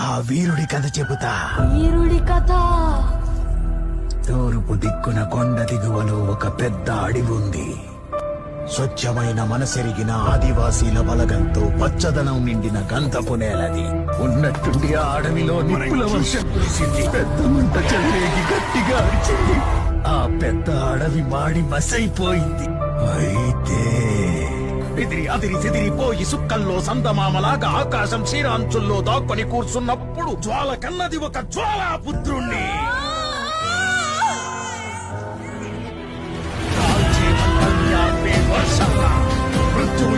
ఆ వీరుడి కథ చెబుతా. వీరుడి కథ. తూర్పు దిక్కున కొండ దిగువలో ఒక పెద్ద అడవి ఉంది. స్వచ్ఛమైన మనసెరిగిన ఆదివాసీల బలగంతో పచ్చదనం నిండిన గంధపు నేలది. ఉన్నట్టుండి ఆ అడవిలో నిప్పుల వర్షం కురిసింది. పెద్ద మంట చెలరేగి గట్టిగా అరిచింది. ఆ పెద్ద అడవి మాడి మసైపోయింది. అయితే అదిరి చెదిరిపోయి సుక్కల్లో సందమామలాగా ఆకాశం క్షీరాంచుల్లో దాక్కొని కూర్చున్నప్పుడు జ్వాల కన్నది ఒక జ్వాలాపుత్రుణ్ణి. మృత్యువు